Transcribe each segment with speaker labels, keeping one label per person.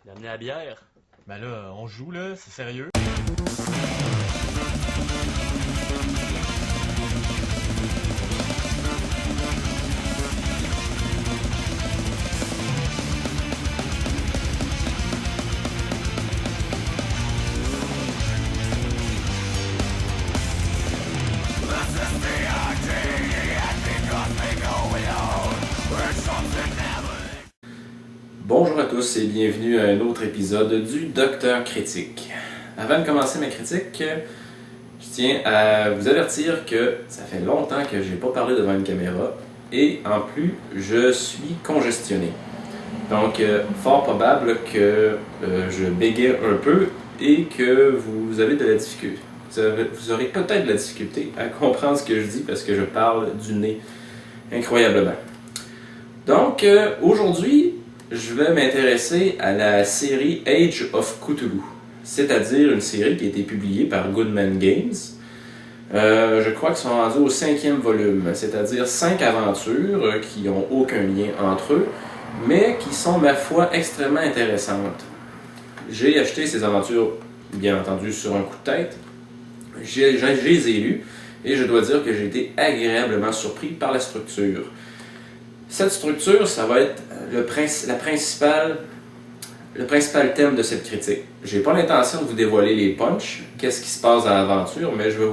Speaker 1: Il a amené la bière.
Speaker 2: Ben là, on joue là, c'est sérieux?
Speaker 3: Bonjour à tous et bienvenue à un autre épisode du Docteur Critique. Avant de commencer ma critique, je tiens à vous avertir que ça fait longtemps que j'ai pas parlé devant une caméra et en plus je suis congestionné. Donc fort probable que je bégaye un peu et que vous avez de la difficulté. Vous aurez peut-être de la difficulté à comprendre ce que je dis parce que je parle du nez incroyablement. Donc aujourd'hui, je vais m'intéresser à la série Age of Cthulhu, c'est-à-dire une série qui a été publiée par Goodman Games. Je crois qu'ils sont rendus au 5e volume, c'est-à-dire 5 aventures qui n'ont aucun lien entre eux, mais qui sont, ma foi, extrêmement intéressantes. J'ai acheté ces aventures, bien entendu, sur un coup de tête. Je les ai lues et je dois dire que j'ai été agréablement surpris par la structure. Cette structure, ça va être le principal thème de cette critique. Je n'ai pas l'intention de vous dévoiler les punchs, qu'est-ce qui se passe dans l'aventure, mais je vais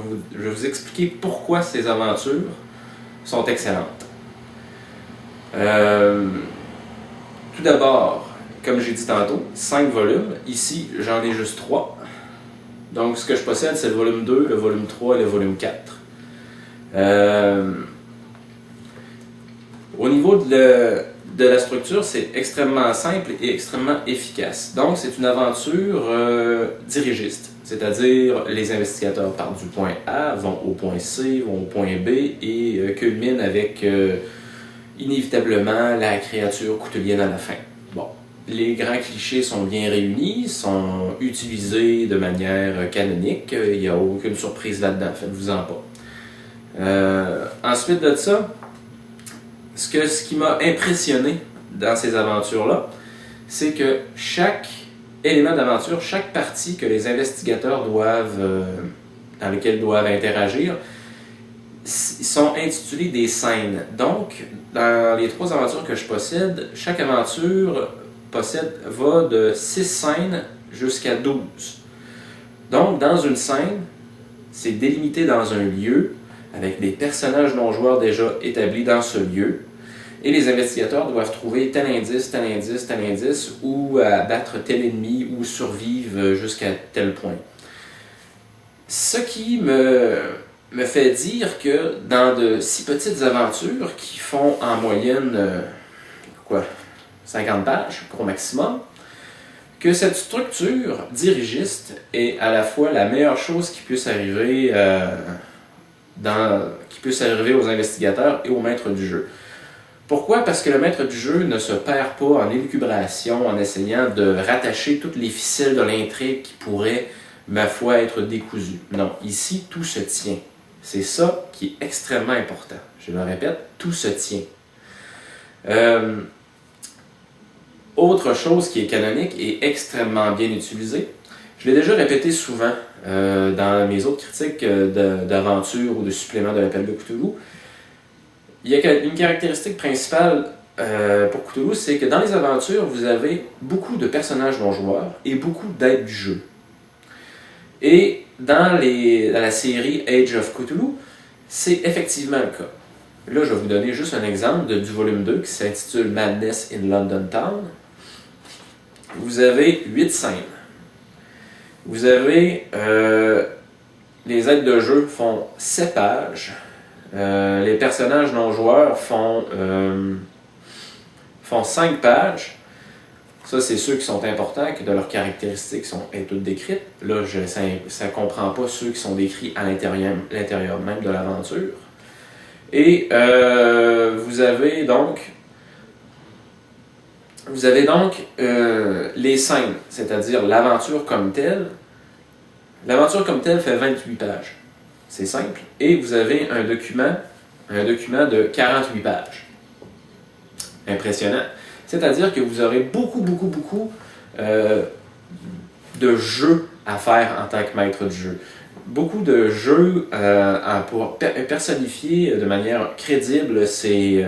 Speaker 3: vous expliquer pourquoi ces aventures sont excellentes. Tout d'abord, comme j'ai dit tantôt, 5 volumes. Ici, j'en ai juste 3. Donc, ce que je possède, c'est le volume 2, le volume 3 et le volume 4. Au niveau de la structure, c'est extrêmement simple et extrêmement efficace. Donc, c'est une aventure dirigiste, c'est-à-dire les investigateurs partent du point A, vont au point C, vont au point B et culminent avec inévitablement la créature cthulhienne à la fin. Bon, les grands clichés sont bien réunis, sont utilisés de manière canonique, il n'y a aucune surprise là-dedans, faites-vous-en pas. Ensuite de ça, ce qui m'a impressionné dans ces aventures-là, c'est que chaque élément d'aventure, chaque partie que les investigateurs dans lesquelles doivent interagir, sont intitulés des scènes. Donc, dans les 3 aventures que je possède, chaque aventure va de 6 scènes jusqu'à 12. Donc, dans une scène, c'est délimité dans un lieu, avec des personnages non-joueurs déjà établis dans ce lieu, et les investigateurs doivent trouver tel indice, tel indice, tel indice, ou abattre tel ennemi, ou survivre jusqu'à tel point. Ce qui me fait dire que dans de si petites aventures, qui font en moyenne 50 pages, au maximum, que cette structure dirigiste est à la fois la meilleure chose qui puisse arriver aux investigateurs et aux maîtres du jeu. Pourquoi? Parce que le maître du jeu ne se perd pas en élucubration, en essayant de rattacher toutes les ficelles de l'intrigue qui pourraient, ma foi, être décousues. Non, ici, tout se tient. C'est ça qui est extrêmement important. Je le répète, tout se tient. Autre chose qui est canonique et extrêmement bien utilisée, je l'ai déjà répété souvent dans mes autres critiques d'aventure ou de suppléments de l'appel de Cthulhu. Il y a une caractéristique principale pour Cthulhu, c'est que dans les aventures, vous avez beaucoup de personnages non-joueurs et beaucoup d'aides du jeu. Et dans la série Age of Cthulhu, c'est effectivement le cas. Là, je vais vous donner juste un exemple du volume 2 qui s'intitule Madness in London Town. Vous avez 8 scènes. Vous avez les aides de jeu font 7 pages. Les personnages non-joueurs font 5 pages. Ça, c'est ceux qui sont importants, que de leurs caractéristiques sont toutes décrites. Là, ça ne comprend pas ceux qui sont décrits à l'intérieur même de l'aventure. Et vous avez donc les scènes, c'est-à-dire l'aventure comme telle. L'aventure comme telle fait 28 pages. C'est simple. Et vous avez un document de 48 pages. Impressionnant. C'est-à-dire que vous aurez beaucoup de jeux à faire en tant que maître de jeu. Beaucoup de jeux pour personnifier de manière crédible ces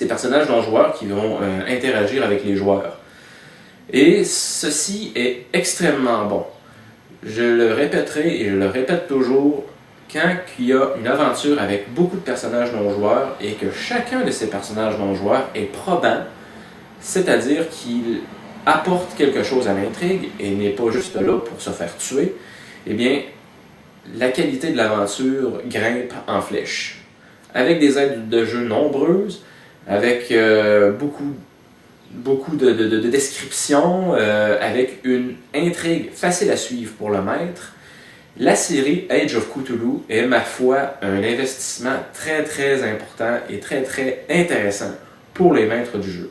Speaker 3: personnages non-joueurs qui vont interagir avec les joueurs. Et ceci est extrêmement bon. Je le répéterai et je le répète toujours, quand il y a une aventure avec beaucoup de personnages non-joueurs et que chacun de ces personnages non-joueurs est probant, c'est-à-dire qu'il apporte quelque chose à l'intrigue et n'est pas juste là pour se faire tuer, eh bien, la qualité de l'aventure grimpe en flèche. Avec des aides de jeu nombreuses, avec beaucoup de descriptions, avec une intrigue facile à suivre pour le maître, la série Age of Cthulhu est, ma foi, un investissement très très important et très très intéressant pour les maîtres du jeu.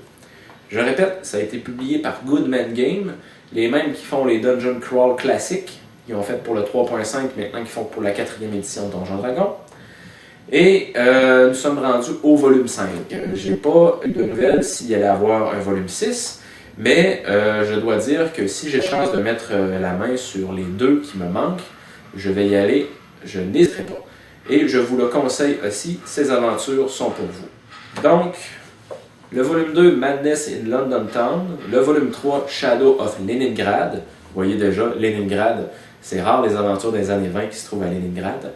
Speaker 3: Je répète, ça a été publié par Goodman Game, les mêmes qui font les Dungeon Crawl classiques, qui ont fait pour le 3.5, maintenant qui font pour la 4e édition de Donjons Dragons. Et nous sommes rendus au volume 5. Je n'ai pas de nouvelles s'il y allait avoir un volume 6, mais je dois dire que si j'ai chance de mettre la main sur les 2 qui me manquent, je vais y aller, je n'hésiterai pas. Et je vous le conseille aussi, ces aventures sont pour vous. Donc, le volume 2, Madness in London Town, le volume 3, Shadow of Leningrad. Vous voyez déjà, Leningrad, c'est rare les aventures des années 20 qui se trouvent à Leningrad.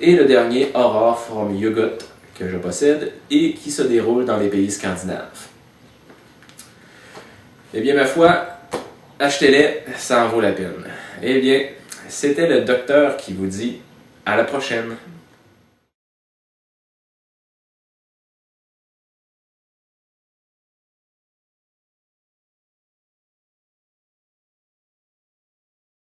Speaker 3: Et le dernier, Horror from Yugot, que je possède et qui se déroule dans les pays scandinaves. Eh bien, ma foi, achetez-les, ça en vaut la peine. Eh bien, c'était le docteur qui vous dit à la prochaine.